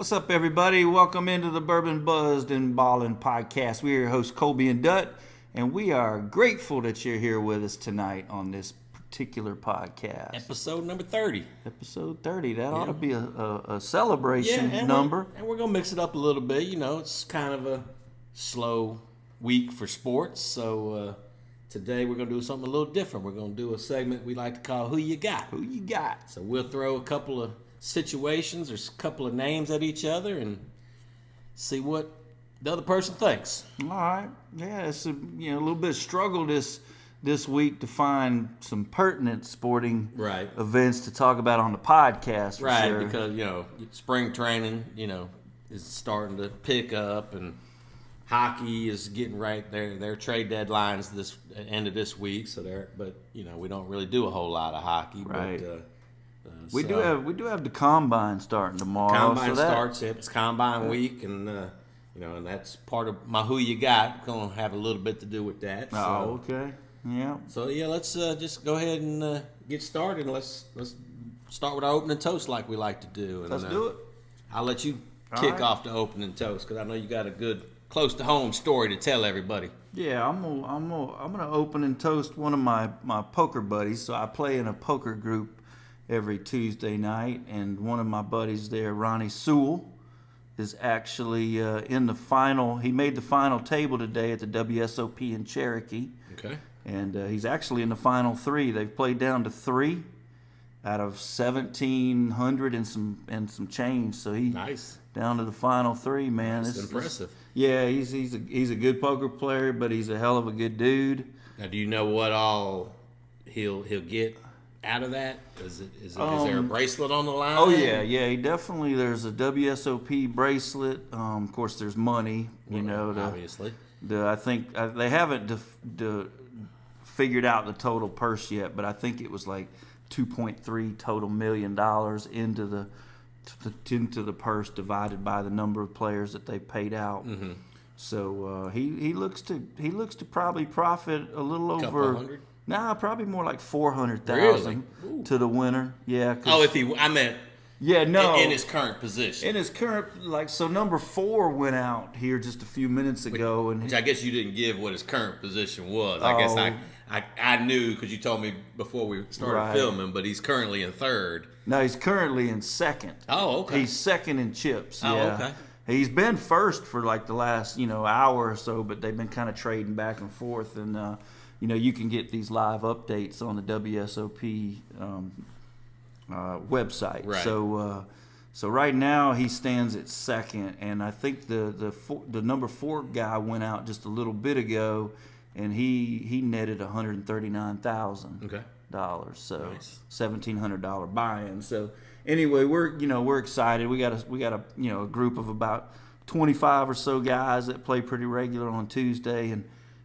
What's up, everybody? Welcome into the Bourbon Buzzed and Ballin podcast. We're your hosts, Kolby and Dut, and we are grateful that you're here with us tonight on this particular podcast. Episode number 30. Episode 30. That ought to be a celebration number. We're going to mix it up a little bit. You know, it's kind of a slow week for sports, so today we're going to do something a little different. We're going to do a segment we like to call Who You Got? Who You Got? So we'll throw a couple of situations or a couple of names at each other and see what the other person thinks. All right. Yeah, it's a little bit of struggle this week to find some pertinent sporting events to talk about on the podcast for sure. Because, spring training, is starting to pick up, and hockey is getting right there. Their trade deadlines this end of this week, but we don't really do a whole lot of hockey. Right. But, we do have the combine starting tomorrow. Combine starts. It's combine week, and and that's part of my Who You Got. Going to have a little bit to do with that. Oh, okay. Yeah. So let's just go ahead and get started. Let's start with our opening toast like we like to do. And, let's do it. I'll let you kick off the opening toast because I know you got a good close to home story to tell everybody. Yeah, I'm gonna open and toast one of my poker buddies. So I play in a poker group every Tuesday night, and one of my buddies there, Ronnie Sewell, is actually in the final. He made the final table today at the WSOP in Cherokee. Okay. And he's actually in the final three. They've played down to 3 out of 1,700 and some change. So he's down to the final 3, man. That's impressive. He's a good poker player, but he's a hell of a good dude. Now, do you know what all he'll get out of that? Is there a bracelet on the line? Oh yeah. He definitely. There's a WSOP bracelet. Of course, there's money. Obviously. I think they haven't figured out the total purse yet, but I think it was like $2.3 total $million into the purse divided by the number of players that they paid out. Mm-hmm. So he looks to probably profit a little over. $200? Nah, probably more like 400,000 really? To the winner. Yeah. I meant. Yeah, no. In his current position. In his current, so number 4 went out here just a few minutes ago, which I guess you didn't give what his current position was. I guess I knew because you told me before we started filming, but he's currently in 3rd. No, he's currently in 2nd. Oh, okay. He's 2nd in chips. Oh, yeah. okay. He's been 1st for like the last hour or so, but they've been kind of trading back and forth, and you can get these live updates on the WSOP website. Right. So right now he stands at 2nd, and I think the number 4 guy went out just a little bit ago, and he netted $139,000. Okay. So nice. $1,700 buy-in. So anyway, we're excited. We got a group of about 25 or so guys that play pretty regular on Tuesday,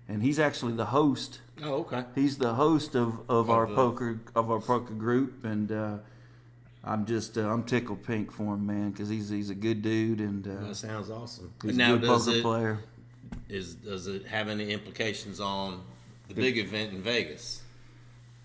and he's actually the host. Oh, okay. He's the host of our poker group, and I'm tickled pink for him, man, because he's a good dude, and that sounds awesome. He's a good poker player. Does it have any implications on the big event in Vegas?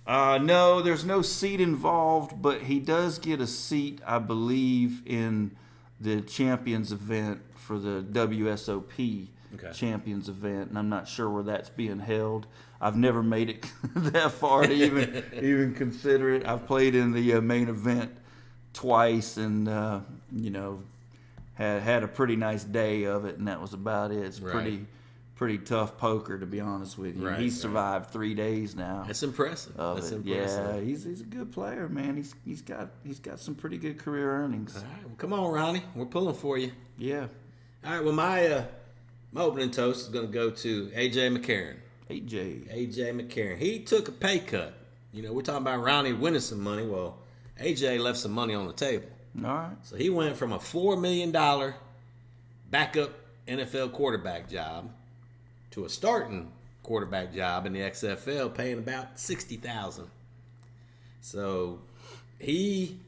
No, there's no seat involved, but he does get a seat, I believe, in the Champions event for the WSOP. Okay. Champions event, and I'm not sure where that's being held. I've never made it that far to even consider it. I've played in the main event twice, and had a pretty nice day of it, and that was about it. It's pretty tough poker, to be honest with you. He's survived 3 days now. That's impressive. Yeah, he's a good player, man. He's got some pretty good career earnings. All right, well, come on, Ronnie, we're pulling for you. Yeah. All right, well, my opening toast is going to go to A.J. McCarron. A.J. McCarron. He took a pay cut. We're talking about Ronnie winning some money. Well, A.J. left some money on the table. All right. So he went from a $4 million backup NFL quarterback job to a starting quarterback job in the XFL paying about $60,000. So he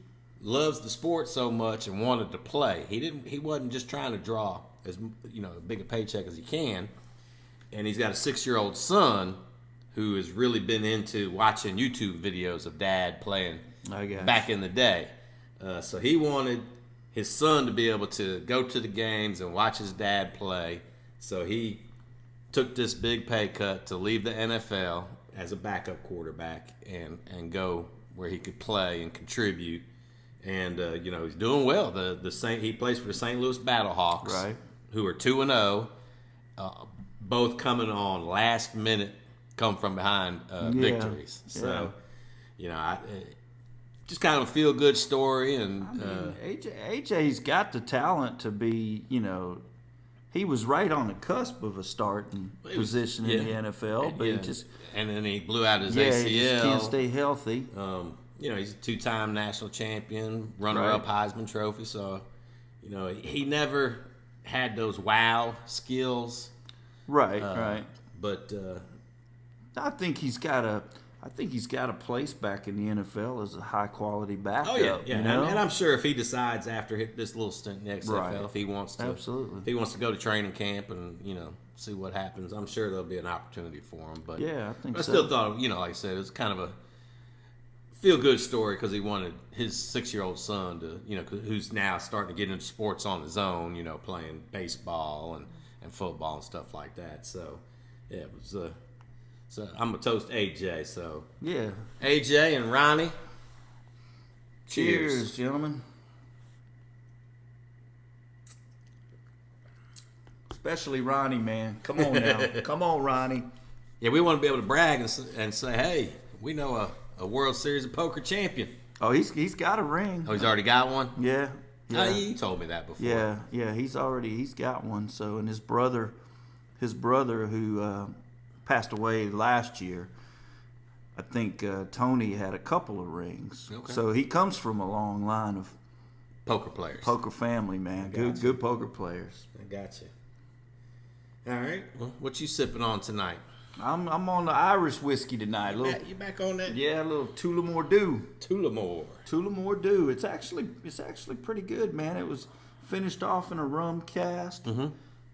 loves the sport so much and wanted to play. He wasn't just trying to draw as big a paycheck as he can. And he's got a 6-year-old son who has really been into watching YouTube videos of dad playing back in the day. So he wanted his son to be able to go to the games and watch his dad play. So he took this big pay cut to leave the NFL as a backup quarterback and go where he could play and contribute. And he's doing well. He plays for the St. Louis Battlehawks, right, who are 2-0, both coming on last minute, come from behind victories. So, I just kind of a feel good story. And AJ's got the talent to be, he was right on the cusp of a starting position in the NFL, but he just and then he blew out his ACL. ACL. He just can't stay healthy. He's a 2-time national champion, runner-up Heisman Trophy. So, he never had those wow skills. Right. But I think he's got a place back in the NFL as a high quality backup. Oh yeah. You know? And I'm sure if he decides after this little stint in the XFL, if he wants to, absolutely, if he wants to go to training camp and see what happens, I'm sure there'll be an opportunity for him. But yeah, I think I still thought, like I said, it's kind of a feel good story because he wanted his 6-year-old son to, who's now starting to get into sports on his own, playing baseball and football and stuff like that. So yeah, it was. So I'm gonna toast AJ. So yeah, AJ and Ronnie. Cheers, gentlemen. Especially Ronnie, man. Come on now. Come on, Ronnie. Yeah, we want to be able to brag and say, hey, we know a World Series of Poker champion. Oh, he's got a ring. Oh, he's already got one? Yeah. Oh, you told me that before. Yeah, he's got one. So, and his brother who passed away last year, I think Tony had a couple of rings. Okay. So he comes from a long line of poker players. Poker family, man. Good poker players. I got you. All right. Well, what you sipping on tonight? I'm on the Irish whiskey tonight. You back on that? Yeah, a little Tullamore Dew. Tullamore Dew. It's actually pretty good, man. It was finished off in a rum cast. Mm-hmm.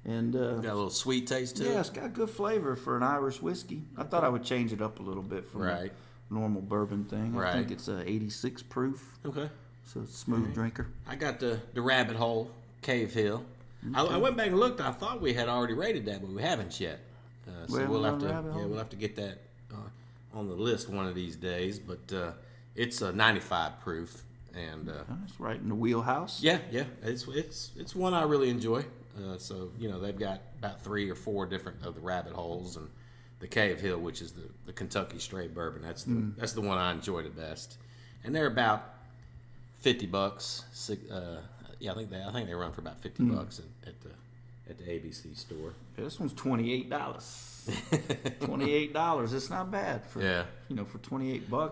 And got a little sweet taste to it. Yeah, it's got good flavor for an Irish whiskey. I thought I would change it up a little bit from a normal bourbon thing. I think it's 86 proof. Okay. So it's a smooth drinker. I got the Rabbit Hole Cave Hill. Okay. I went back and looked. I thought we had already rated that, but we haven't yet. So we'll have to get that on the list one of these days. But it's a 95 proof, and it's right in the wheelhouse. Yeah, it's one I really enjoy. So they've got about 3 or 4 different of the Rabbit Holes, and the Cave Hill, which is the Kentucky straight bourbon. That's the one I enjoy the best, and they're about $50. I think they run for about $50 at the ABC store. Yeah, this one's $28. $28. It's not bad for for $28. Well,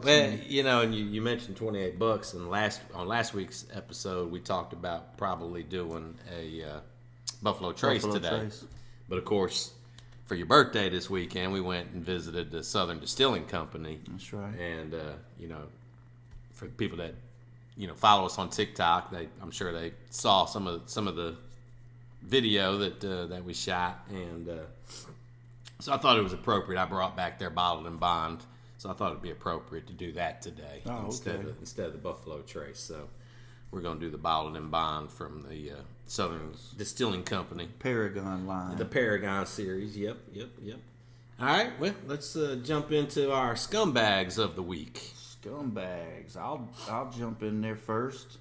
and you mentioned $28, and on last week's episode we talked about probably doing a Buffalo Trace today. But of course, for your birthday this weekend, we went and visited the Southern Distilling Company. That's right. And for people that follow us on TikTok, I'm sure they saw some of the video that we shot, and so I thought it was appropriate. I brought back their bottled and bond, so I thought it'd be appropriate to do that today instead of the Buffalo Trace. So we're going to do the bottled and bond from the Southern Distilling Company, Paragon line, the Paragon series. Yep. All right, well, let's jump into our scumbags of the week. Scumbags. I'll jump in there first.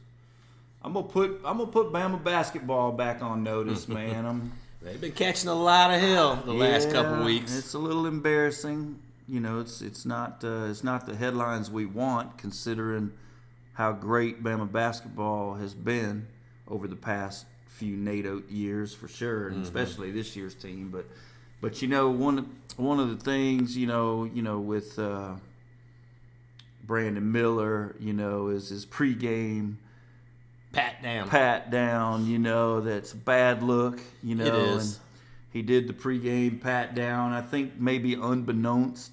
I'm gonna put Bama basketball back on notice, man. They've been catching a lot of hell the last couple weeks. It's a little embarrassing. It's not the headlines we want, considering how great Bama basketball has been over the past few NATO years, for sure, and especially this year's team. But one of the things with Brandon Miller, is his pregame pat down, that's a bad look, It is. And he did the pregame pat down, I think maybe unbeknownst,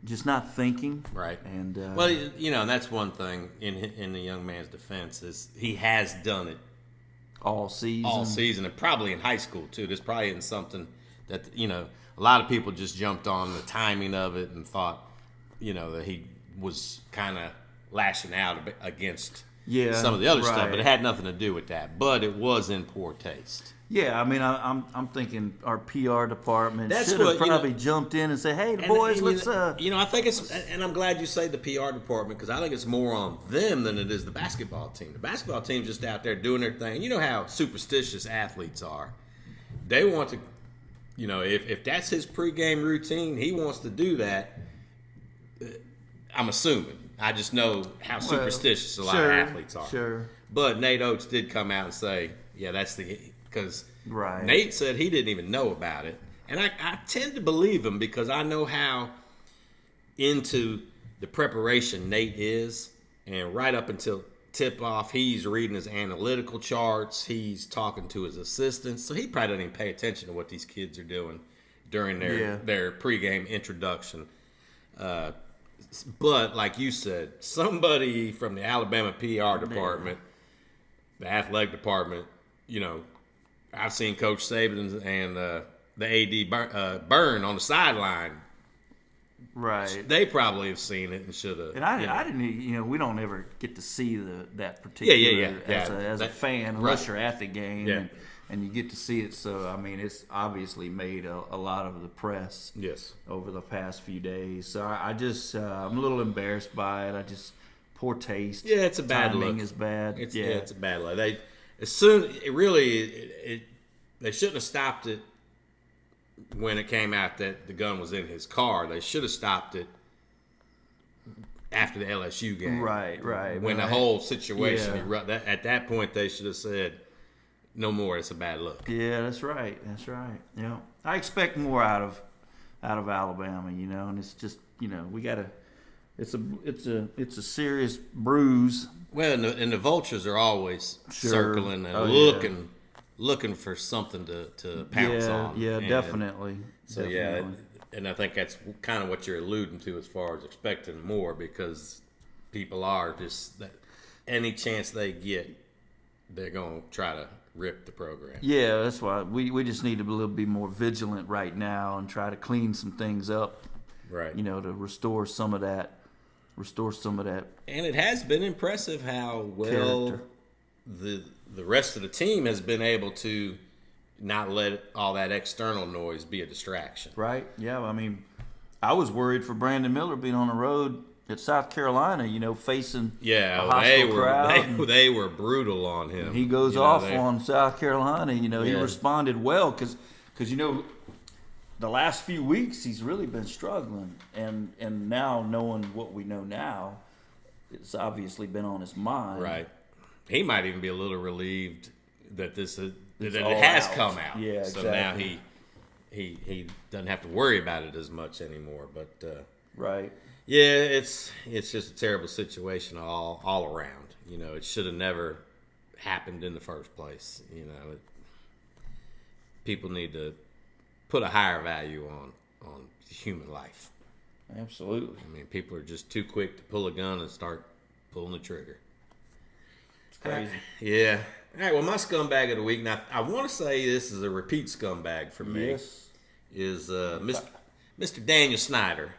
just not thinking. Right. And and that's one thing in the young man's defense is he has done it all season, and probably in high school too. This probably isn't something that a lot of people just jumped on the timing of it and thought that he was kind of lashing out against some of the other stuff, right. but it had nothing to do with that. But it was in poor taste. Yeah, I mean, I'm thinking our PR department That's should have what, probably jumped in and said, "Hey, the boys, let's." I think it's, and I'm glad you say the PR department, because I think it's more on them than it is the basketball team. The basketball team's just out there doing their thing. You know how superstitious athletes are. They want to, if that's his pregame routine, he wants to do that. I'm assuming. I just know how superstitious a lot of athletes are. Sure. But Nate Oates did come out and say, yeah, that's because right. Nate said he didn't even know about it. And I tend to believe him, because I know how into the preparation Nate is. And right up until tip-off, he's reading his analytical charts. He's talking to his assistants. So he probably doesn't even pay attention to what these kids are doing during their pregame introduction. But like you said, somebody from the Alabama PR department, the athletic department, I've seen Coach Saban and the AD Burn on the sideline. Right. They probably have seen it and should have. And I didn't, we don't ever get to see that particular as a fan unless you're at the game and you get to see it. So, I mean, it's obviously made a lot of the press over the past few days. So, I'm a little embarrassed by it. Poor taste. Yeah, it's a bad look. Timing is bad. It's a bad look. They shouldn't have stopped it when it came out that the gun was in his car. They should have stopped it after the LSU game. Right. When the whole situation erupted. At that point, they should have said, no more. It's a bad look. Yeah, that's right. Yeah, I expect more out of Alabama, and it's just, we gotta. It's a serious bruise. Well, and the vultures are always circling and looking for something to pounce on. Yeah, definitely. So and I think that's kind of what you're alluding to as far as expecting more, because people are just any chance they get, they're gonna try to rip the program. Yeah, that's why we just need to be a little bit more vigilant right now and try to clean some things up. Right. To restore some of that. And it has been impressive how well character. the rest of the team has been able to not let all that external noise be a distraction. Right. Yeah. I mean, I was worried for Brandon Miller being on the road at South Carolina, facing a hostile crowd. They were brutal on him. He goes off on South Carolina. He responded well because the last few weeks he's really been struggling, and now knowing what we know now, it's obviously been on his mind. Right. He might even be a little relieved that it has come out. Yeah, so exactly. now he doesn't have to worry about it as much anymore. But right. Yeah, it's just a terrible situation all around. It should have never happened in the first place. People need to put a higher value on human life. Absolutely. I mean, people are just too quick to pull a gun and start pulling the trigger. It's crazy. Yeah. All right, well, my scumbag of the week, now I want to say this is a repeat scumbag for me, is Mr. Daniel Snyder,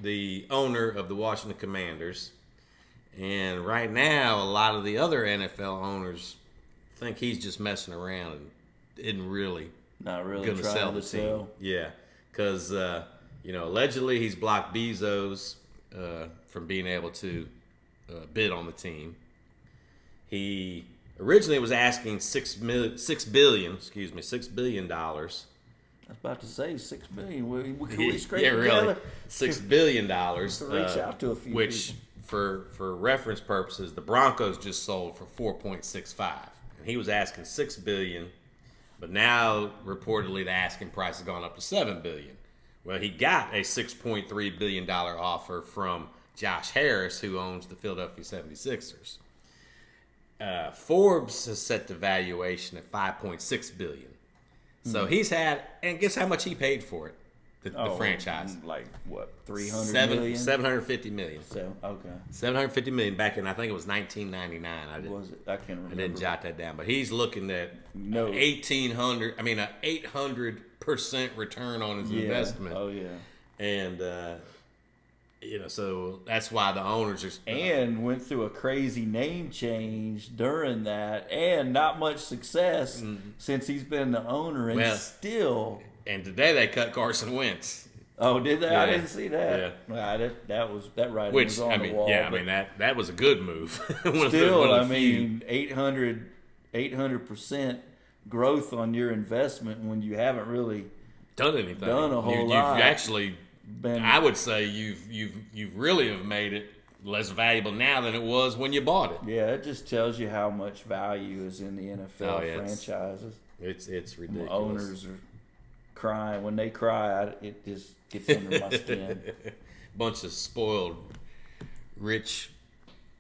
the owner of the Washington Commanders. And right now, a lot of the other NFL owners think he's just messing around and isn't really not really going to sell the team. Yeah, because allegedly he's blocked Bezos from being able to bid on the team. He originally was asking $6 billion. I was about to say $6 billion. We scrape together. Really, $6 billion. Reach out to a few which, people. For reference purposes, the Broncos just sold for 4.65, and he was asking $6 billion. But now, reportedly, the asking price has gone up to $7 billion. Well, he got a $6.3 billion offer from Josh Harris, who owns the Philadelphia 76ers. Forbes has set the valuation at $5.6 billion. So he's had, and guess how much he paid for it? The franchise. Like what? 300 million? 750 million. So okay. 750 million back in, I think it was 1999. Was it? I can't remember. I didn't jot that down, but he's looking at an 800% return on his investment. Oh yeah. And So that's why the owners are. And went through a crazy name change during that, and not much success since he's been the owner, and still. And today they cut Carson Wentz. Oh, did they? Yeah. I didn't see that. Yeah. Well, that writing was on the wall. Yeah, I mean that was a good move. Still, 800% growth on your investment when you haven't really done anything. Done a whole lot. You've actually. I would say you've really have made it less valuable now than it was when you bought it. Yeah, it just tells you how much value is in the NFL franchises. It's ridiculous. Owners are crying. When they cry, it just gets under my skin. Bunch of spoiled, rich.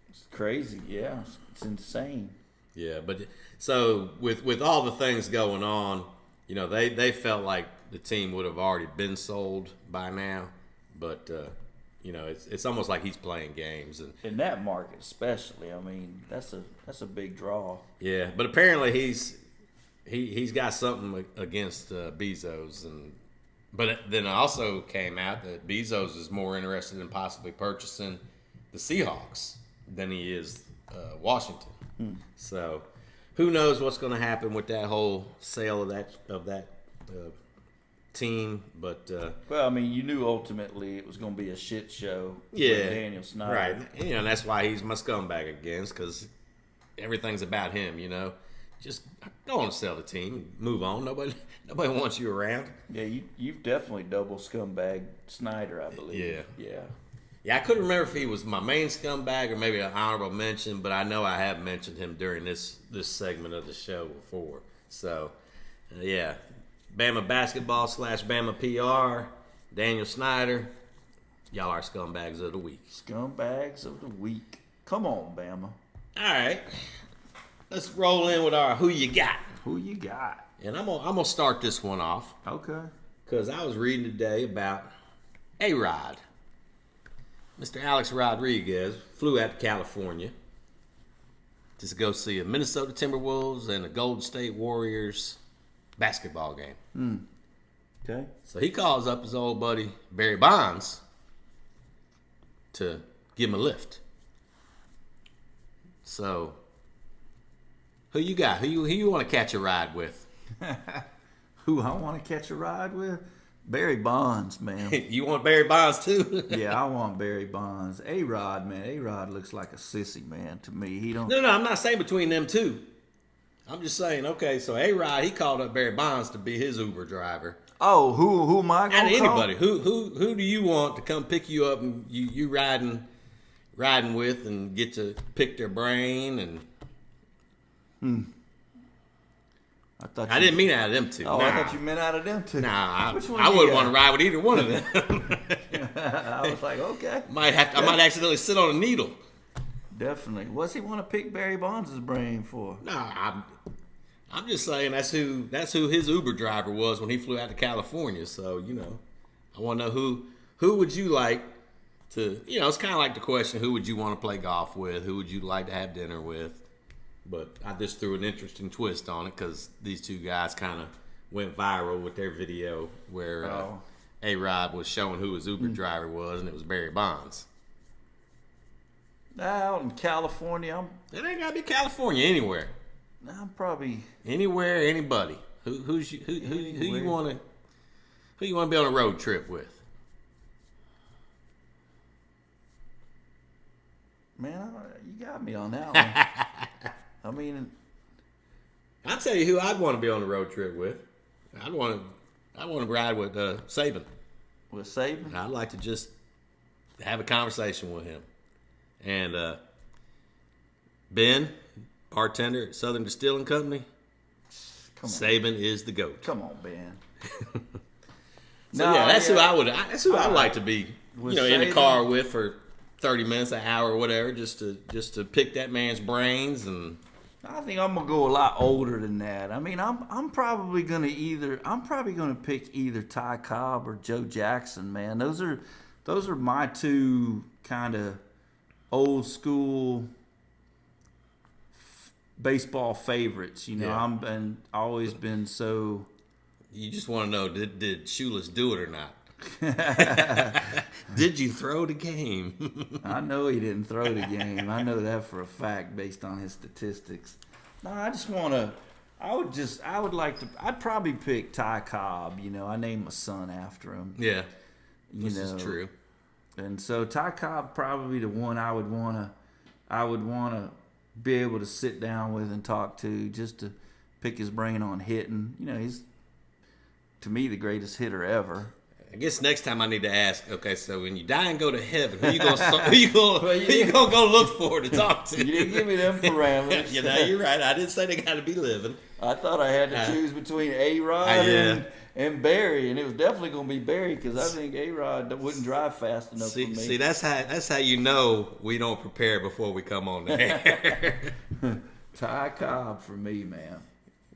It's crazy. Yeah, it's insane. Yeah, but so with all the things going on, they felt like the team would have already been sold by now, but it's almost like he's playing games, and in that market especially. I mean, that's a big draw. Yeah, but apparently he's got something against Bezos, but then it also came out that Bezos is more interested in possibly purchasing the Seahawks than he is Washington. So who knows what's going to happen with that whole sale of that team, but well, I mean, you knew ultimately it was going to be a shit show. Yeah, with Daniel Snyder, right? And that's why he's my scumbag again, because everything's about him. Just go on and sell the team, move on. Nobody wants you around. Yeah, you've definitely double scumbag Snyder, I believe. Yeah. I couldn't remember if he was my main scumbag or maybe an honorable mention, but I know I have mentioned him during this segment of the show before. So, yeah. Bama basketball / Bama PR, Daniel Snyder, y'all are scumbags of the week. Scumbags of the week. Come on, Bama. All right, let's roll in with our who you got. Who you got? And I'm gonna start this one off. Okay. Because I was reading today about A-Rod. Mr. Alex Rodriguez flew out to California to go see a Minnesota Timberwolves and a Golden State Warriors basketball game. Okay. So he calls up his old buddy Barry Bonds to give him a lift. So who you got? Who you want to catch a ride with? Who I want to catch a ride with? Barry Bonds, man. You want Barry Bonds too? Yeah, I want Barry Bonds. A-Rod, man. A-Rod looks like a sissy, man, to me. He don't. No, I'm not saying between them two. I'm just saying, okay, so A-Rod, he called up Barry Bonds to be his Uber driver. Oh, who am I going to call? Anybody. Who do you want to come pick you up and you riding with and get to pick their brain and I didn't mean out of them two. Oh, I thought you meant out of them two. Nah, I wouldn't want to ride with either one of them. I was like, okay. I might accidentally sit on a needle. Definitely. What's he want to pick Barry Bonds' brain for? Nah, I'm just saying that's who his Uber driver was when he flew out to California. So, I want to know who would you like to, it's kind of like the question, who would you want to play golf with? Who would you like to have dinner with? But I just threw an interesting twist on it because these two guys kind of went viral with their video where A-Rod was showing who his Uber driver was, and it was Barry Bonds. Out in California, It ain't gotta be California. Anywhere. I'm probably anywhere. Anybody. Who you want to be on a road trip with? Man, you got me on that one. I mean, I'll tell you who I'd want to be on a road trip with. I want to ride with Saban. With Saban? I'd like to just have a conversation with him. And Ben, bartender at Southern Distilling Company, Saban is the GOAT. Come on, Ben. That's who I would. That's who I'd like to be. In the car with for 30 minutes, an hour, or whatever, just to pick that man's brains. And I think I'm gonna go a lot older than that. I mean, I'm probably gonna pick either Ty Cobb or Joe Jackson. Man, those are my two kind of old school baseball favorites. I've always been so. You just want to know, did Shoeless do it or not? Did you throw the game? I know he didn't throw the game. I know that for a fact based on his statistics. No, I'd probably pick Ty Cobb. I named my son after him. Yeah, this is true. And so Ty Cobb probably the one I would wanna be able to sit down with and talk to, just to pick his brain on hitting. He's, to me, the greatest hitter ever. I guess next time I need to ask. Okay, so when you die and go to heaven, who you gonna go look for to talk to? You didn't give me them parameters. You're right. I didn't say they got to be living. I thought I had to choose between A-Rod and Barry, and it was definitely going to be Barry because I think A-Rod wouldn't drive fast enough for me. See, that's how you know we don't prepare before we come on the air. Ty Cobb for me, man.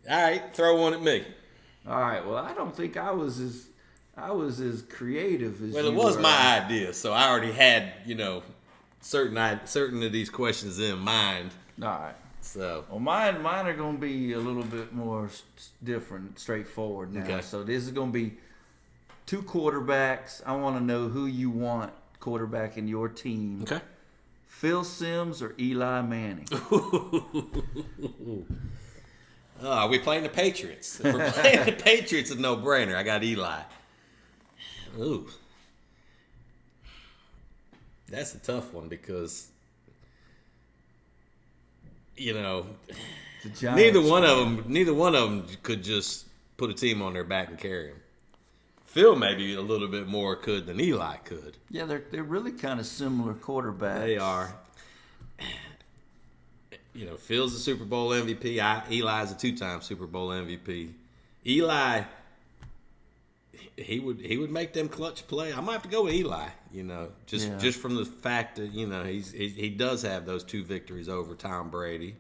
All right, throw one at me. All right. Well, I don't think I was as creative as you were. Well, it was my idea, so I already had certain of these questions in mind. All right. So, well, mine are going to be a little bit more different, straightforward now. Okay. So this is going to be 2 quarterbacks. I want to know who you want quarterback in your team. Okay. Phil Simms or Eli Manning? Are we playing the Patriots? If we're playing the Patriots, it's a no-brainer. I got Eli. Ooh. That's a tough one because, The Giants, neither one of them could just put a team on their back and carry them. Phil maybe a little bit more could than Eli could. Yeah, they're really kind of similar quarterbacks. They are. Phil's a Super Bowl MVP. Eli's a 2-time Super Bowl MVP. Eli, he would make them clutch play. I might have to go with Eli. Just from the fact that he does have those 2 victories over Tom Brady.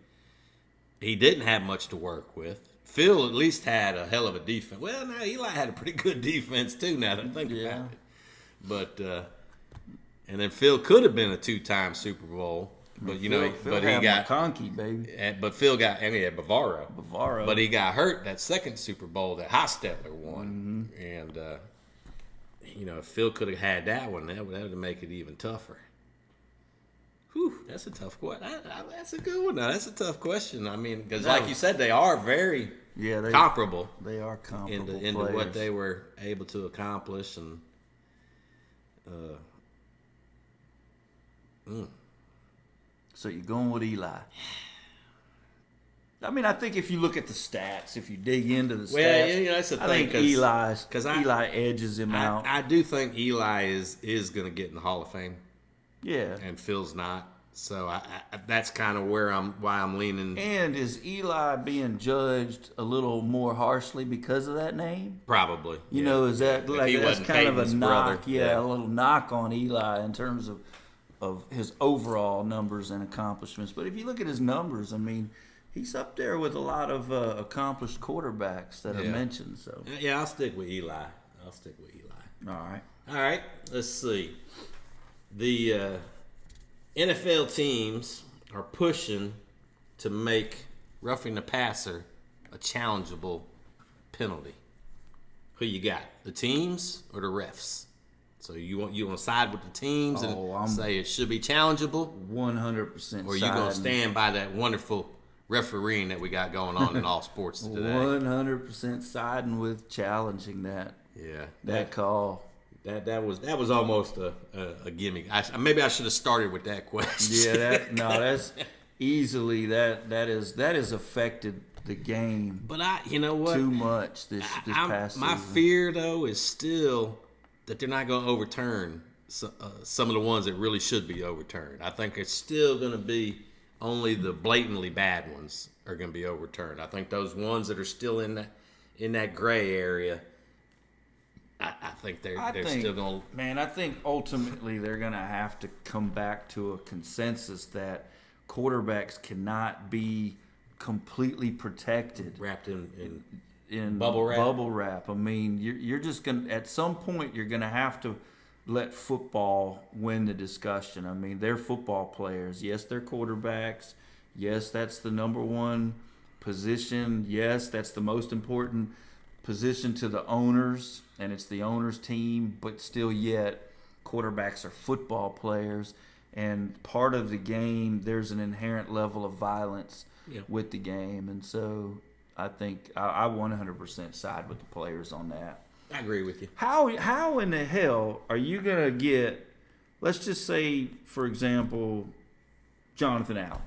He didn't have much to work with. Phil at least had a hell of a defense. Well, now Eli had a pretty good defense too. Now that I think about it, but and then Phil could have been a 2-time Super Bowl. But Phil he got McConkey, baby. But Phil got Bavaro. Bavaro. But he got hurt that second Super Bowl that Hostetler won. Mm-hmm. And if Phil could have had that one, that would make it even tougher. Whew, that's a tough question. That's a good one. Now, that's a tough question. I mean, because like you said, they are very comparable. They are comparable into what they were able to accomplish, and So you're going with Eli. I mean, I think if you look at the stats, if you dig into the stats, that's the thing. I think Eli edges him out. I do think Eli is going to get in the Hall of Fame. Yeah, and Phil's not. So that's kind of why I'm leaning. And is Eli being judged a little more harshly because of that name? Probably. Is that that's kind of a knock? Brother. Yeah, a little knock on Eli in terms of his overall numbers and accomplishments. But if you look at his numbers, I mean, he's up there with a lot of accomplished quarterbacks that are mentioned. So yeah, I'll stick with Eli. All right. Let's see. The NFL teams are pushing to make roughing the passer a challengeable penalty. Who you got? The teams or the refs? So you want to side with the teams and say it should be challengeable? 100%. Or you going to stand by that wonderful refereeing that we got going on in all sports today? 100% siding with challenging that. Yeah. That call. That was almost a gimmick. Maybe I should have started with that question. Yeah, that's easily that has affected the game. But you know what? Too much this past season. My fear though is still that they're not going to overturn some of the ones that really should be overturned. I think it's still going to be only the blatantly bad ones are going to be overturned. I think those ones that are still in that gray area. I think they're still going to... Man, I think ultimately they're going to have to come back to a consensus that quarterbacks cannot be completely protected. Wrapped in bubble wrap? Bubble wrap. I mean, you're just going to... At some point, you're going to have to let football win the discussion. I mean, they're football players. Yes, they're quarterbacks. Yes, that's the number one position. Yes, that's the most important positioned to the owners, and it's the owners' team, but still yet quarterbacks are football players, and part of the game, there's an inherent level of violence with the game, and so I think I 100% side with the players on that. I agree with you. How in the hell are you gonna get? Let's just say, for example, Jonathan Allen,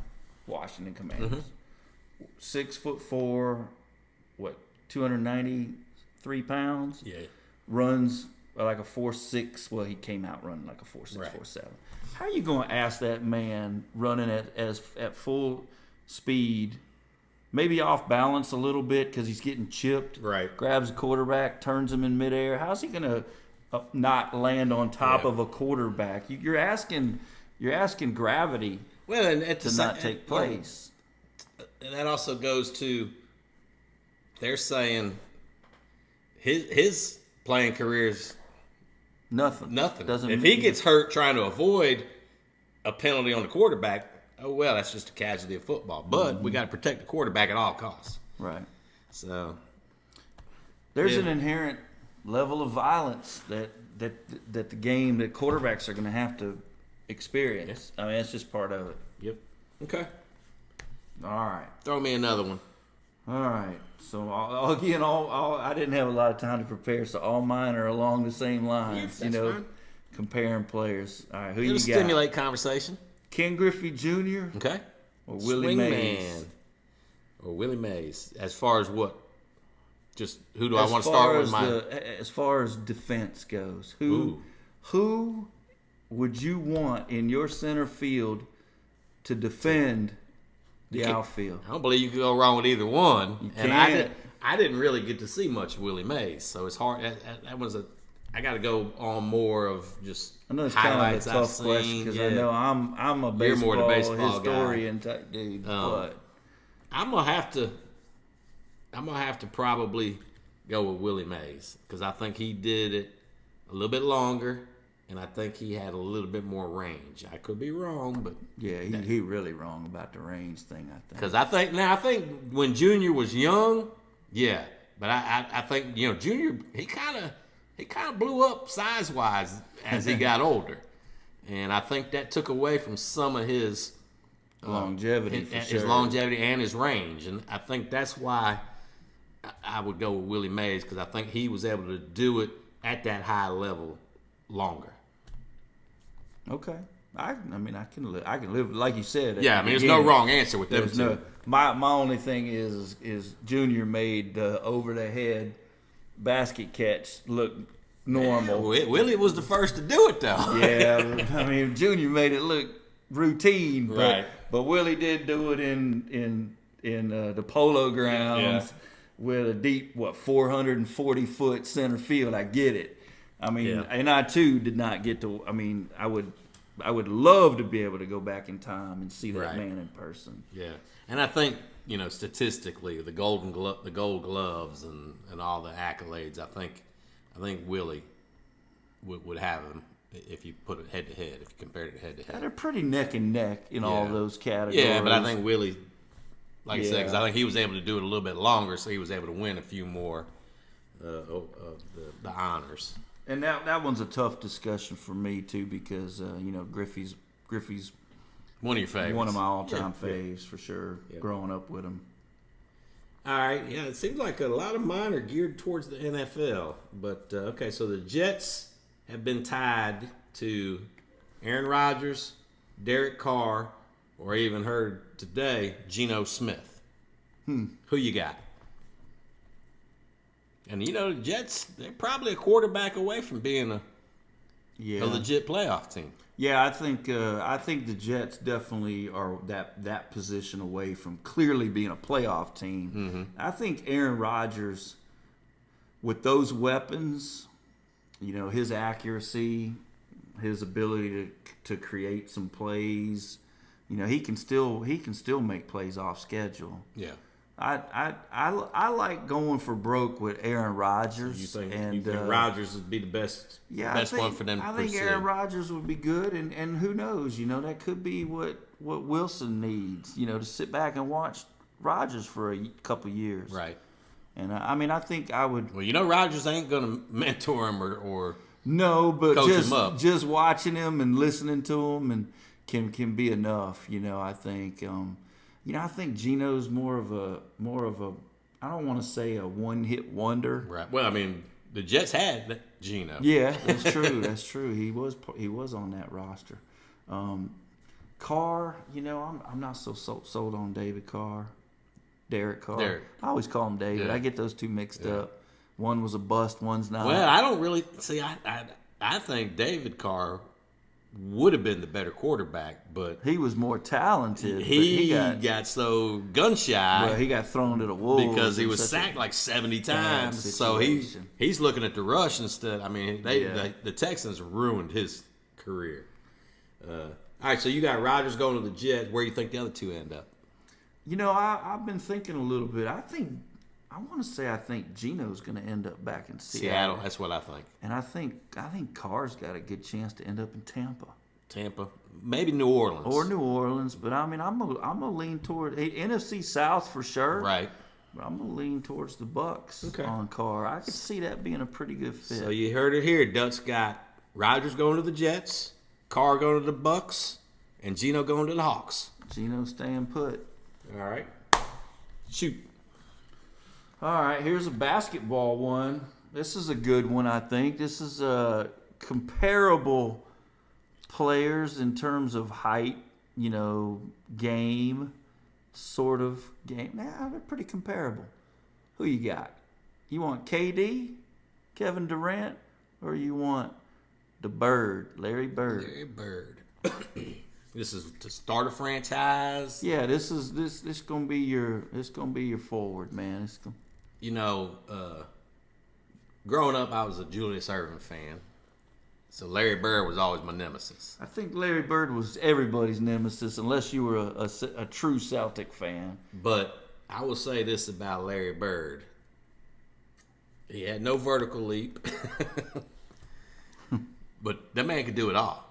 Washington Commanders, 6'4", 293 pounds. Yeah. Runs like a 4.6. Well, he came out running like a 4.6, Right. 4.7. How are you going to ask that man running at full speed, maybe off balance a little bit because he's getting chipped? Right. Grabs a quarterback, turns him in midair. How's he going to not land on top of a quarterback? You're asking gravity to not take place. And that also goes to, they're saying his playing career is Nothing. If he gets hurt trying to avoid a penalty on the quarterback, oh well, that's just a casualty of football. But we got to protect the quarterback at all costs. Right. So there's an inherent level of violence that the game that quarterbacks are going to have to experience. I mean, it's just part of it. Yep. Okay. All right. Throw me another one. All right. So again, I didn't have a lot of time to prepare, so all mine are along the same lines. That's fine. Comparing players. All right, who you It'll got? stimulate conversation. Ken Griffey Jr. Okay. or Willie Mays? Or Willie Mays. As far as what? Just who do I want to start with? As far as defense goes, who would you want in your center field to defend the outfield? I don't believe you could go wrong with either one. You and can't. I didn't really get to see much Willie Mays, so it's hard. I got to go on more of just I know it's highlights kind of a tough I've question seen. because I know I'm a You're more the baseball historian type dude, but I'm gonna have to probably go with Willie Mays because I think he did it a little bit longer, and I think he had a little bit more range. I could be wrong, but yeah, he really wrong about the range thing. I think because I think when Junior was young, yeah, but I think Junior he kind of blew up size wise as he got older, and I think that took away from some of his longevity, his longevity and his range, and I think that's why I would go with Willie Mays because I think he was able to do it at that high level longer. Okay, I mean I can live like you said. Yeah, I mean there's no wrong answer with them two. My only thing is Junior made the over the head basket catch look normal. Yeah, Willie was the first to do it though. Yeah, I mean Junior made it look routine, right? But Willie did do it in the polo grounds with a deep 440-foot center field. I get it. I mean, and I too did not get to. I mean, I would love to be able to go back in time and see that man in person. Yeah, and I think statistically, the Gold Gloves and all the accolades. I think Willie would have him if you put it head to head. If you compared it head to head, they're pretty neck and neck in all those categories. Yeah, but I think Willie, like I said, because I think he was able to do it a little bit longer, so he was able to win a few more of the honors. And that one's a tough discussion for me too because Griffey's one of your favorites, one of my all-time faves for sure. Yeah. Growing up with him. All right, yeah, it seems like a lot of mine are geared towards the NFL. But okay, so the Jets have been tied to Aaron Rodgers, Derek Carr, or even heard today Geno Smith. Who you got? And the Jets, they're probably a quarterback away from being a legit playoff team. Yeah, I think the Jets definitely are that position away from clearly being a playoff team. Mm-hmm. I think Aaron Rodgers, with those weapons, his accuracy, his ability to create some plays, he can still make plays off schedule. Yeah. I like going for broke with Aaron Rodgers. So you think Rodgers would be the best one for them to pursue? I think Aaron Rodgers would be good, and who knows? That could be what Wilson needs. To sit back and watch Rodgers for a couple years. Right. And I mean, I think I would. Well, Rodgers ain't gonna mentor him or No, but coach him up. just watching him and listening to him and can be enough. I think. I think Geno's more of a. I don't want to say a one-hit wonder. Right. Well, I mean, the Jets had Geno. Yeah, that's true. That's true. He was on that roster. Carr, I'm not so sold on David Carr. Derek Carr. Derek. I always call him David. Yeah. I get those two mixed up. One was a bust, one's not. Well, I don't really see. I think David Carr would have been the better quarterback, but he was more talented. he but got so gun shy. Well, he got thrown to the wolves because he in was such sacked like 70 times. So situation. he's looking at the rush instead. I mean, the Texans ruined his career. All right, so you got Rodgers going to the Jets. Where do you think the other two end up? I've been thinking a little bit. I think Geno's going to end up back in Seattle. That's what I think. And I think Carr's got a good chance to end up in Tampa, maybe New Orleans. But I mean, I'm gonna lean toward NFC South for sure. Right. But I'm gonna lean towards the Bucks on Carr. I could see that being a pretty good fit. So you heard it here. Dut's got Rodgers going to the Jets, Carr going to the Bucks, and Geno going to the Hawks. Geno staying put. All right. Shoot. All right, here's a basketball one. This is a good one, I think. This is comparable players in terms of height, game, sort of game. Nah, they're pretty comparable. Who you got? You want KD, Kevin Durant, or you want the Bird, Larry Bird? Larry Bird. This is to start a franchise. Yeah, this gonna be your forward, man. Growing up, I was a Julius Erving fan, so Larry Bird was always my nemesis. I think Larry Bird was everybody's nemesis, unless you were a true Celtic fan. But I will say this about Larry Bird: he had no vertical leap, but that man could do it all.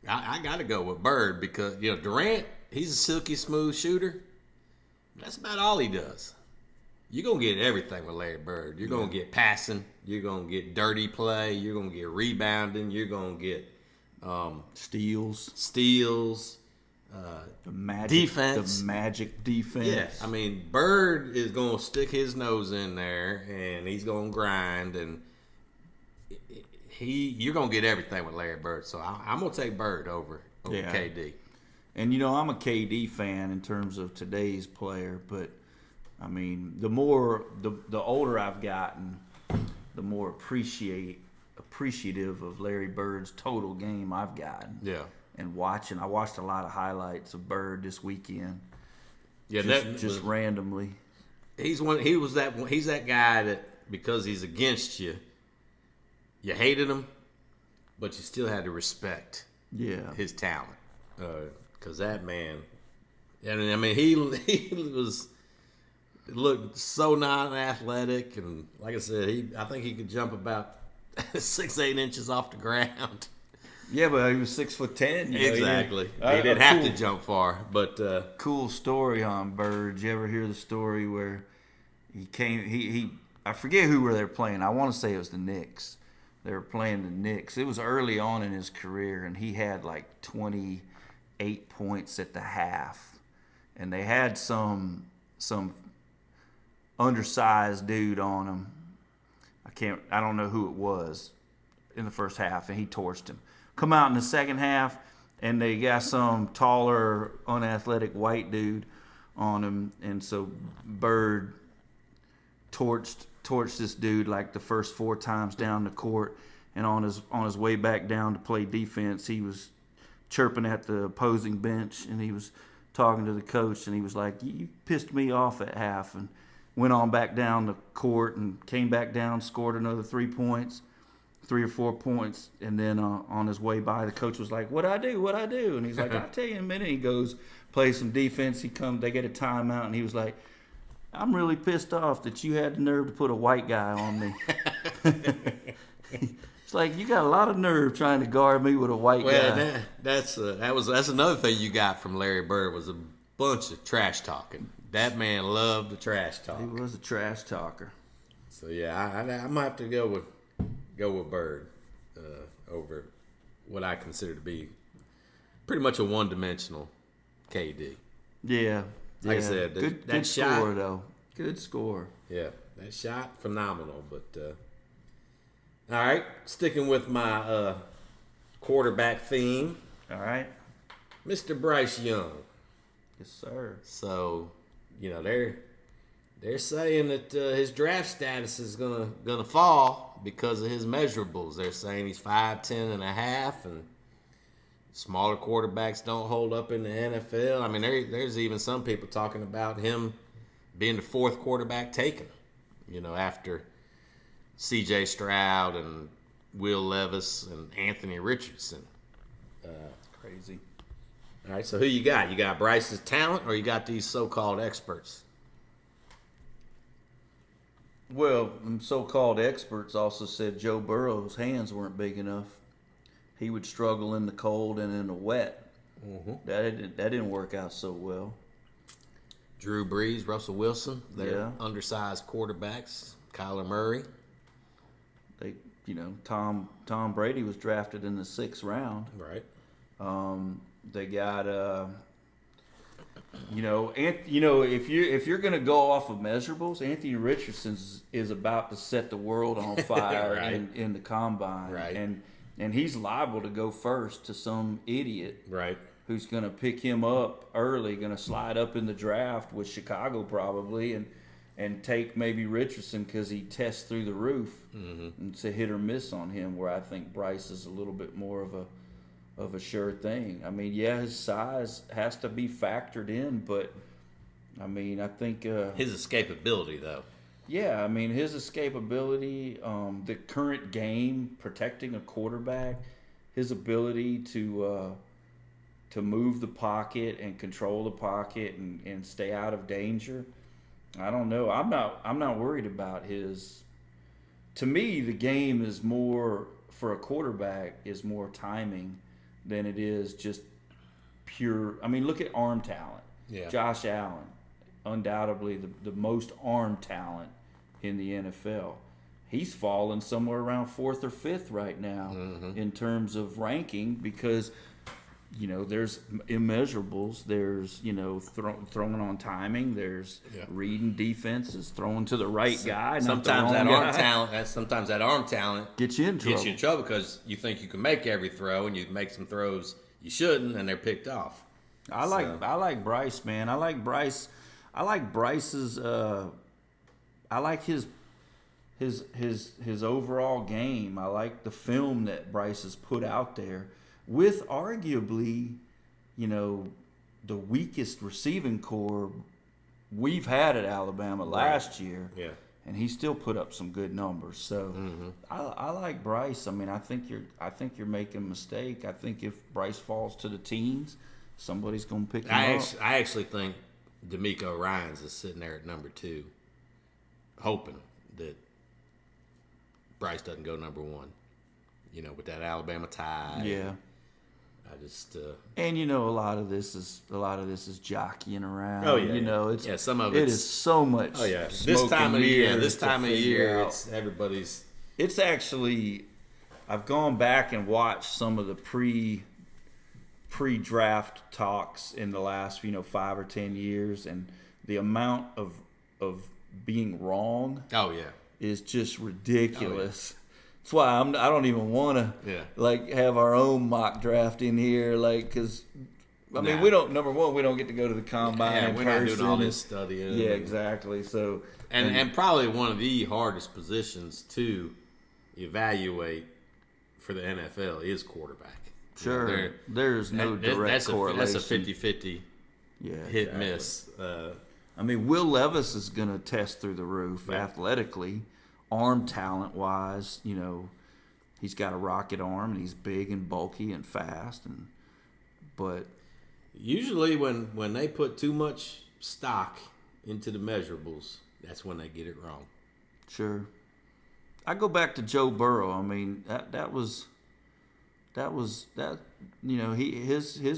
I got to go with Bird because, Durant, he's a silky smooth shooter. That's about all he does. You're going to get everything with Larry Bird. You're going to get passing. You're going to get dirty play. You're going to get rebounding. You're going to get steals. The defense. The magic defense. Yeah, I mean, Bird is going to stick his nose in there, and he's going to grind, and you're going to get everything with Larry Bird. So I'm going to take Bird over KD. And, I'm a KD fan in terms of today's player. But, I mean, the older I've gotten, the more appreciative of Larry Bird's total game I've gotten. Yeah. And I watched a lot of highlights of Bird this weekend. Yeah, just randomly. He's that guy that, because he's against you, you hated him, but you still had to respect his talent. Because that man, I mean, he looked so non-athletic, and like I said, I think he could jump about 6-8 inches off the ground. Yeah, but he was 6'10". Exactly. He didn't have to jump far, but cool story on Bird. Did you ever hear the story where he came? I forget who they were playing. I want to say it was the Knicks. They were playing the Knicks. It was early on in his career, and he had like 28 points at the half. And they had some undersized dude on him. I don't know who it was in the first half, and he torched him. Come out in the second half, and they got some taller, unathletic white dude on him, and so Bird torched this dude like the first 4 times down the court, and on his way back down to play defense, he was chirping at the opposing bench, and he was talking to the coach, and he was like, "You pissed me off at half," and went on back down the court and came back down, scored another 3 or 4 points, and then on his way by, the coach was like, What'd I do? And he's like, I'll tell you in a minute. He goes, plays some defense. They get a timeout, and he was like, I'm really pissed off that you had the nerve to put a white guy on me. It's like, you got a lot of nerve trying to guard me with a white guy. That's another thing you got from Larry Bird was a bunch of trash talking. That man loved the trash talk. He was a trash talker. So yeah, I might have to go with Bird over what I consider to be pretty much a one-dimensional KD. Yeah. Like I said, good shot, score though. Good score. Yeah, that shot phenomenal. But all right, sticking with my quarterback theme. All right. Mr. Bryce Young. Yes, sir. So, they're saying that his draft status is gonna fall because of his measurables. They're saying he's 5'10" and a half, and smaller quarterbacks don't hold up in the NFL. I mean, there's even some people talking about him being the fourth quarterback taken, after C.J. Stroud and Will Levis and Anthony Richardson. Crazy. All right, so who you got? You got Bryce's talent, or you got these so-called experts? Well, so-called experts also said Joe Burrow's hands weren't big enough. He would struggle in the cold and in the wet. Mm-hmm. That didn't work out so well. Drew Brees, Russell Wilson, they're undersized quarterbacks. Kyler Murray. They, Tom Brady was drafted in the 6th round. Right. They got if you're going to go off of measurables, Anthony Richardson is about to set the world on fire Right. in the combine. Right. And he's liable to go first to some idiot. Right. Who's going to pick him up early, going to slide up in the draft with Chicago probably, and take maybe Richardson because he tests through the roof. Mm-hmm. And it's a hit or miss on him, where I think Bryce is a little bit more of a sure thing. I mean, yeah, his size has to be factored in, but I mean, I think his escapability, though. Yeah, I mean, his escapability, the current game, protecting a quarterback, his ability to move the pocket and control the pocket and stay out of danger. I don't know. I'm not worried about his. To me, the game is more, for a quarterback, is more timing than it is just pure. I mean, look at arm talent. Yeah. Josh Allen, undoubtedly the most arm talent in the NFL. He's fallen somewhere around 4th or 5th right now in terms of ranking because, there's immeasurables. There's, throwing on timing. There's reading defenses, throwing to the right guy. Sometimes that arm talent gets you in trouble. Because you think you can make every throw and you make some throws you shouldn't, and they're picked off. I like Bryce, man. I like Bryce. I like Bryce's. I like his overall game. I like the film that Bryce has put out there with arguably, the weakest receiving core we've had at Alabama last year. Yeah. And he still put up some good numbers. So I like Bryce. I mean, I think you're making a mistake. I think if Bryce falls to the teens, somebody's going to pick him up. I actually think D'Amico Ryans is sitting there at number 2, hoping that Bryce doesn't go number 1. With that Alabama tie. Yeah. I just and a lot of this is jockeying around. Oh yeah, it's some of it it's is so much. Oh yeah, this time of year, it's everybody's. It's actually, I've gone back and watched some of the pre-draft talks in the last 5 or 10 years, and the amount of being wrong. Oh yeah, is just ridiculous. That's why I don't even want to have our own mock draft in here, because I mean we don't. Number one, we don't get to go to the combine. Yeah, we're not doing all this studying. Yeah, exactly. So and probably one of the hardest positions to evaluate for the NFL is quarterback. Sure, there's no direct correlation. That's a 50-50 hit miss. I mean, Will Levis is going to test through the roof athletically. Arm talent wise, he's got a rocket arm and he's big and bulky and fast, but usually when they put too much stock into the measurables, that's when they get it wrong. Sure. I go back to Joe Burrow. I mean, that was his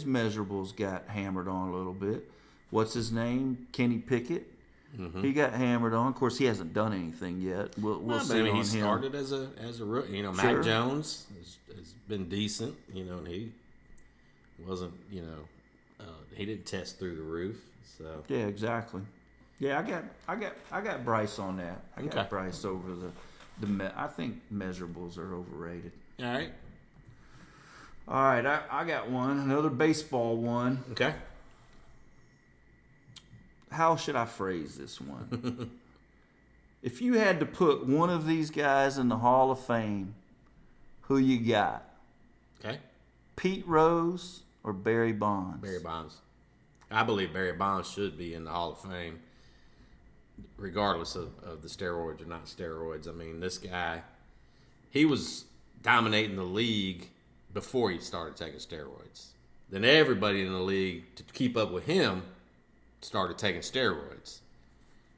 measurables got hammered on a little bit, what's his name, Kenny Pickett. He got hammered on. Of course, he hasn't done anything yet. We'll see on him. He started as a rookie. Sure. Mac Jones has been decent. And he wasn't. He didn't test through the roof. So yeah, exactly. Yeah, I got Bryce on that. I got Okay. Bryce over I think measurables are overrated. All right. All right, I got one. Another baseball one. Okay. How should I phrase this one? If you had to put one of these guys in the Hall of Fame, who you got? Okay. Pete Rose or Barry Bonds? Barry Bonds. I believe Barry Bonds should be in the Hall of Fame, regardless of the steroids or not steroids. I mean, this guy, he was dominating the league before he started taking steroids. Then everybody in the league, to keep up with him, started taking steroids.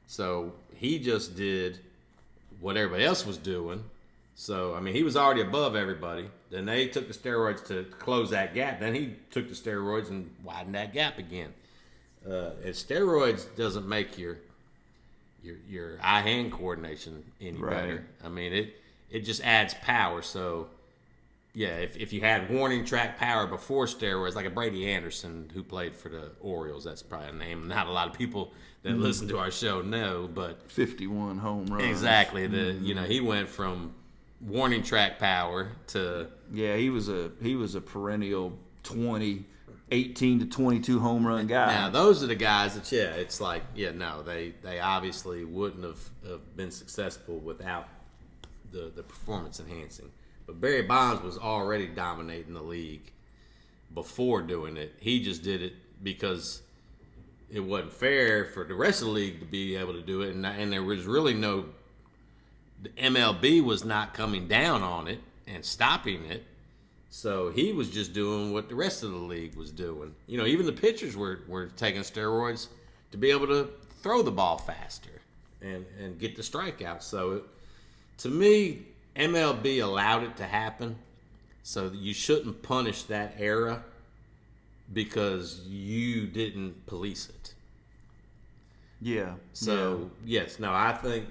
So he just did what everybody else was doing. So, I mean, he was already above everybody. Then they took the steroids to close that gap. Then he took the steroids and widened that gap again. And steroids doesn't make your eye-hand coordination any better. I mean, it just adds power. So, yeah, if you had warning track power before steroids, like a Brady Anderson who played for the Orioles, that's probably a name not a lot of people that listen to our show know, but 51 home runs. Exactly. He went from warning track power to he was a perennial 18 to 22 home run guy. Now those are the guys that it's like they obviously wouldn't have been successful without the performance enhancing. But Barry Bonds was already dominating the league before doing it. He just did it because it wasn't fair for the rest of the league to be able to do it, and there was really the MLB was not coming down on it and stopping it. So he was just doing what the rest of the league was doing. Even the pitchers were taking steroids to be able to throw the ball faster and get the strikeouts. So to me, MLB allowed it to happen. So you shouldn't punish that era because you didn't police it. Yeah. So yes, no, I think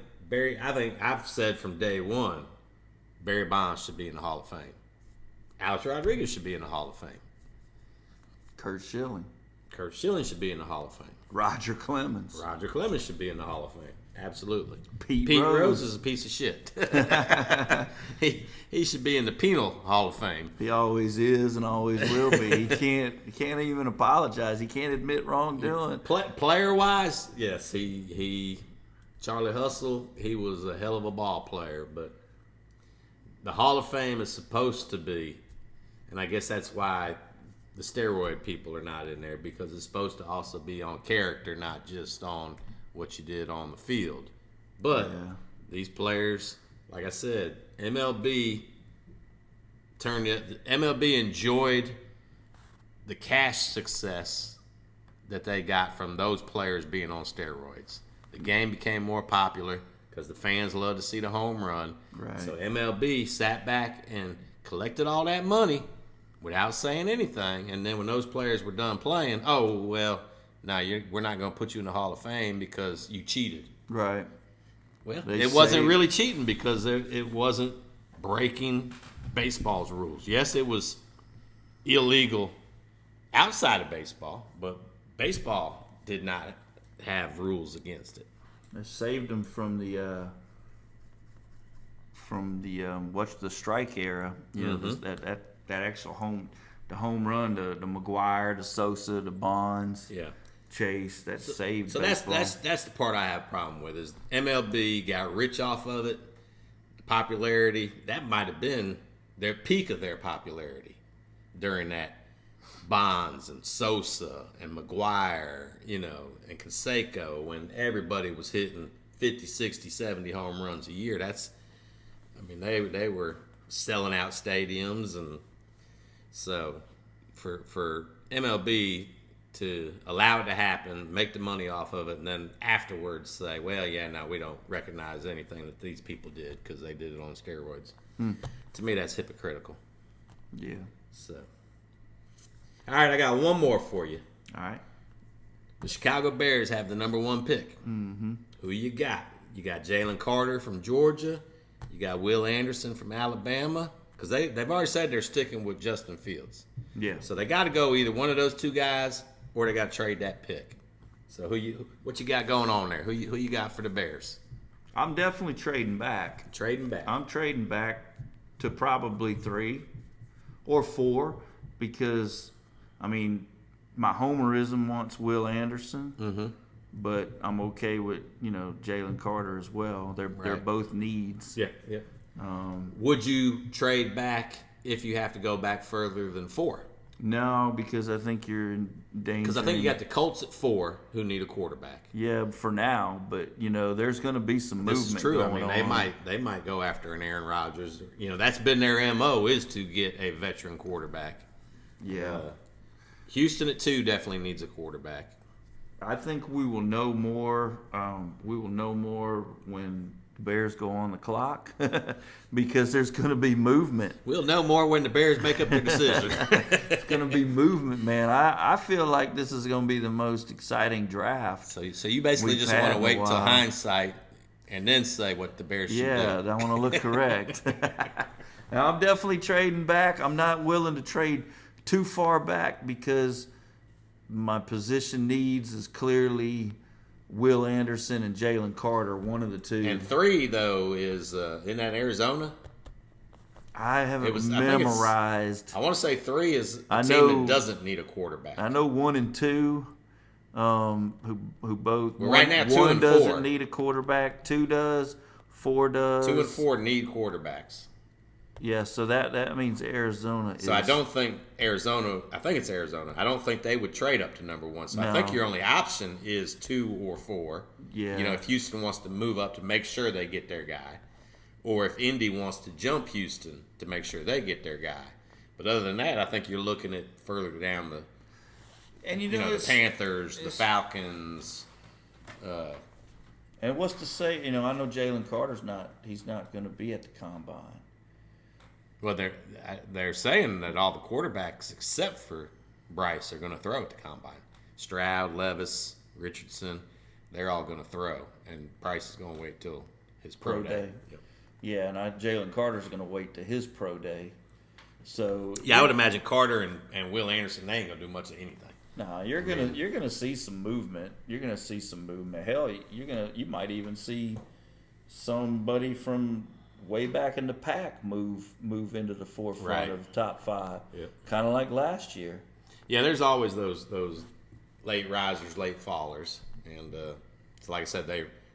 I've said from day one, Barry Bonds should be in the Hall of Fame. Alex Rodriguez should be in the Hall of Fame. Kurt Schilling should be in the Hall of Fame. Roger Clemens should be in the Hall of Fame. Absolutely. Pete Rose is a piece of shit. he should be in the Penal Hall of Fame. He always is and always will be. He can't even apologize. He can't admit wrongdoing. Player wise, yes, he Charlie Hustle, he was a hell of a ball player, but the Hall of Fame is supposed to be, and I guess that's why the steroid people are not in there, because it's supposed to also be on character, not just on what you did on the field. But these players, like I said, MLB enjoyed the cash success that they got from those players being on steroids. The game became more popular because the fans love to see the home run. Right. So MLB sat back and collected all that money without saying anything. And then when those players were done playing, we're not going to put you in the Hall of Fame because you cheated. Right. Well, it wasn't really cheating because it wasn't breaking baseball's rules. Yes, it was illegal outside of baseball, but baseball did not have rules against it. They saved him from the what's the strike era? That actual home run, the McGuire, the Sosa, the Bonds, Chase. That saved. So baseball. that's the part I have a problem with is MLB got rich off of it. The popularity that might have been their peak of their popularity during that. Bonds and Sosa and McGuire, and Canseco, when everybody was hitting 50, 60, 70 home runs a year. They were selling out stadiums, and so for MLB to allow it to happen, make the money off of it, and then afterwards say, we don't recognize anything that these people did because they did it on steroids. To me, that's hypocritical. Yeah. So. All right, I got one more for you. All right. The Chicago Bears have the number 1 pick. Mm-hmm. Who you got? You got Jalen Carter from Georgia. You got Will Anderson from Alabama. Because they've already said they're sticking with Justin Fields. Yeah. So they got to go either one of those 2 guys or they got to trade that pick. So what you got going on there? Who you got for the Bears? I'm definitely trading back. Trading back. I'm trading back to probably 3 or 4 because, I mean, my homerism wants Will Anderson, but I'm okay with, Jalen Carter as well. They're both needs. Yeah. Would you trade back if you have to go back further than 4? No, because I think you're in danger. Because I think you got the Colts at 4 who need a quarterback. Yeah, for now, but there's going to be some movement. This is true. Going on. They might go after an Aaron Rodgers. That's been their MO is to get a veteran quarterback. Yeah. Houston at 2 definitely needs a quarterback. I think we will know more. We will know more when the Bears go on the clock because there's going to be movement. We'll know more when the Bears make up their decision. It's going to be movement, man. I feel like this is going to be the most exciting draft. So you basically just want to wait till hindsight and then say what the Bears should do. Yeah, I want to look correct. Now, I'm definitely trading back. I'm not willing to trade too far back because my position needs is clearly Will Anderson and Jalen Carter, one of the 2. And 3, though, is isn't that Arizona? I haven't memorized. I want to say 3 is a team that doesn't need a quarterback. I know 1 and 2, who both. Well, right now, 2 one and 4 doesn't need a quarterback. 2 does. 4 does. 2 and 4 need quarterbacks. Yeah, so that means Arizona. So I don't think Arizona. I think it's Arizona. I don't think they would trade up to number 1. So I think your only option is 2 or 4. Yeah. If Houston wants to move up to make sure they get their guy, or if Indy wants to jump Houston to make sure they get their guy. But other than that, I think you're looking at further down the. And the Panthers, the Falcons. And what's to say? I know Jalen Carter's not. He's not going to be at the combine. Well, they're saying that all the quarterbacks except for Bryce are going to throw at the combine. Stroud, Levis, Richardson, they're all going to throw, and Bryce is going to wait till his pro day. Yep. Yeah, and Jalen Carter's going to wait till his pro day. So I would imagine Carter and Will Anderson, they ain't going to do much of anything. Nah, you're gonna see some movement. You're gonna see some movement. Hell, you might even see somebody from way back in the pack move into the forefront of the top 5. Yep. Kind of like last year. Yeah, there's always those late risers, late fallers, and so like I said,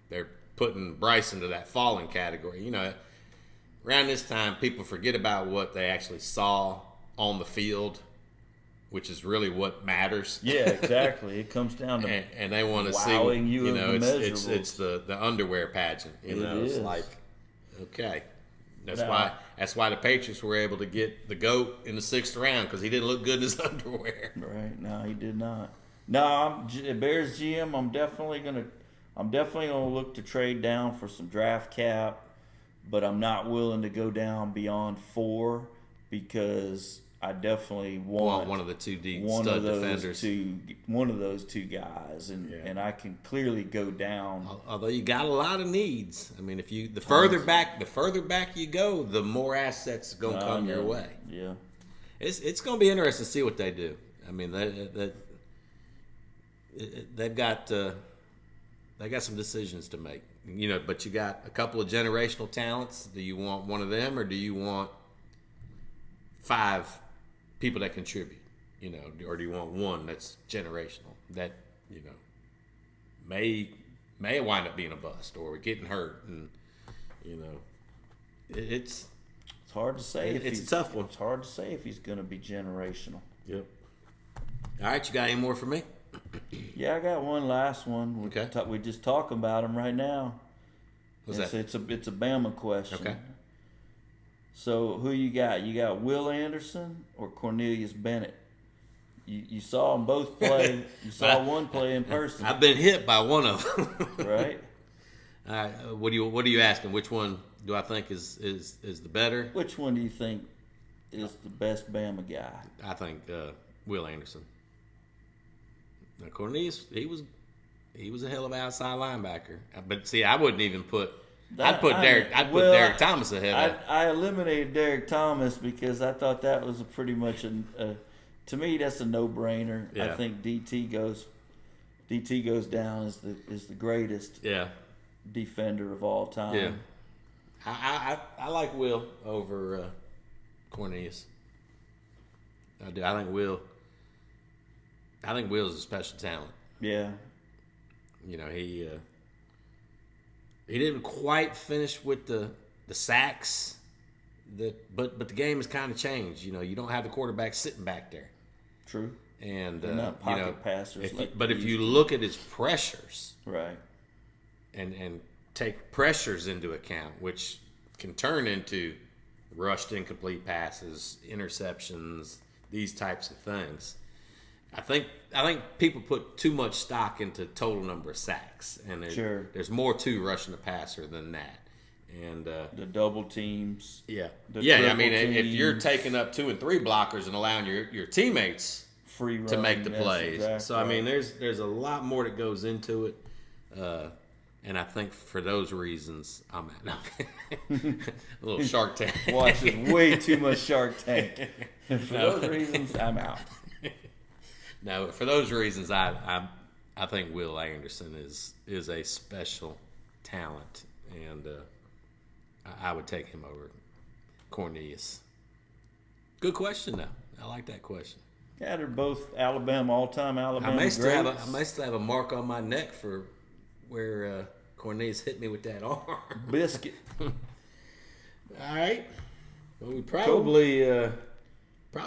they're putting Bryce into that falling category. Around this time, people forget about what they actually saw on the field, which is really what matters. Yeah, exactly. It comes down to and they want to see it's the underwear pageant. It's like. Okay, that's why the Patriots were able to get the GOAT in the 6th round because he didn't look good in his underwear. Right? No, he did not. No, Bears GM. I'm definitely gonna look to trade down for some draft cap, but I'm not willing to go down beyond 4 because I definitely want one of the 2 stud defenders. One of those 2 guys, and I can clearly go down. Although you got a lot of needs. I mean, if the further back you go, the more assets gonna come your way. Yeah, it's gonna be interesting to see what they do. I mean, they've got some decisions to make. But you got a couple of generational talents. Do you want one of them, or do you want 5 people that contribute, or do you want one that's generational that, may wind up being a bust or getting hurt, and it's hard to say. It's a tough one. It's hard to say if he's going to be generational. Yep. All right, you got any more for me? Yeah, I got one last one. Okay. We just talking about him right now. What's that? It's a Bama question. Okay. So who you got? You got Will Anderson or Cornelius Bennett? You saw them both play. You saw one play in person. I've been hit by one of them. Right. All right. What are you asking? Which one do I think is the better? Which one do you think is the best Bama guy? I think Will Anderson. Cornelius, he was a hell of an outside linebacker. But see, I wouldn't even put. I'd put Derek Thomas ahead. I eliminated Derek Thomas because I thought that was a pretty much to me that's a no-brainer. Yeah. I think DT goes down as the greatest defender of all time. Yeah. I like Will over Cornelius. I do. I think Will's a special talent. Yeah. You know, he didn't quite finish with the sacks, but the game has kind of changed. You know, you don't have the quarterback sitting back there. True. And they're not pocket passers. But if you look at his pressures, right, and take pressures into account, which can turn into rushed incomplete passes, interceptions, these types of things. I think people put too much stock into total number of sacks, and there's more to rushing the passer than that. And the double teams, I mean, if you're taking up 2 and 3 blockers and allowing your teammates free run, to make the plays, exactly so I mean, there's a lot more that goes into it. And I think for those reasons, I'm out. A little Shark Tank. Watching way too much Shark Tank. For those reasons, I'm out. No, for those reasons, I think Will Anderson is a special talent, and I would take him over Cornelius. Good question, though. I like that question. Yeah, they're both all-time Alabama I may greats. still have a mark on my neck for where Cornelius hit me with that arm. Biscuit. All right. Well, we probably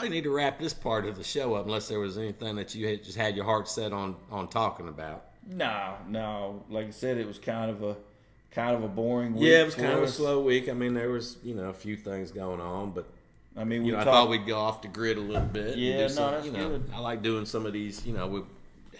need to wrap this part of the show up, unless there was anything that you just had your heart set on talking about. No. Like I said, it was kind of a boring week. Yeah, it was kind of a slow week. I mean, there was a few things going on, but I mean, I thought we'd go off the grid a little bit. Yeah, that's good. I like doing some of these. We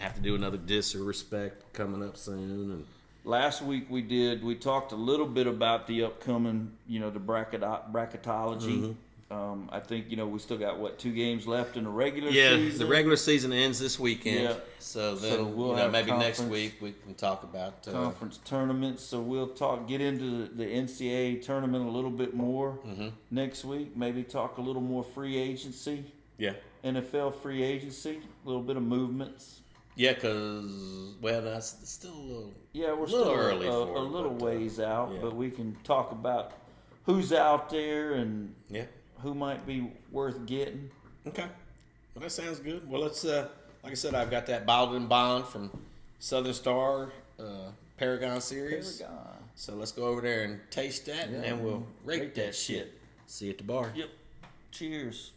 have to do another Dis or Respect coming up soon. And last week we talked a little bit about the upcoming, the bracketology. Mm-hmm. I think we still got 2 games left in the regular season. Yeah, the regular season ends this weekend. Yeah. So then we'll maybe next week we can talk about conference tournaments. So we'll get into the NCAA tournament a little bit more next week. Maybe talk a little more free agency. Yeah. NFL free agency, a little bit of movements. Yeah, because that's still a little. Yeah, we're still early for a little ways out, but we can talk about who's out there and who might be worth getting. Okay, well that sounds good. Well, let's like I said, I've got that Ballin Bond from Southern Star Paragon series. So let's go over there and taste that, and then we'll rate that shit. See you at the bar. Yep. Cheers.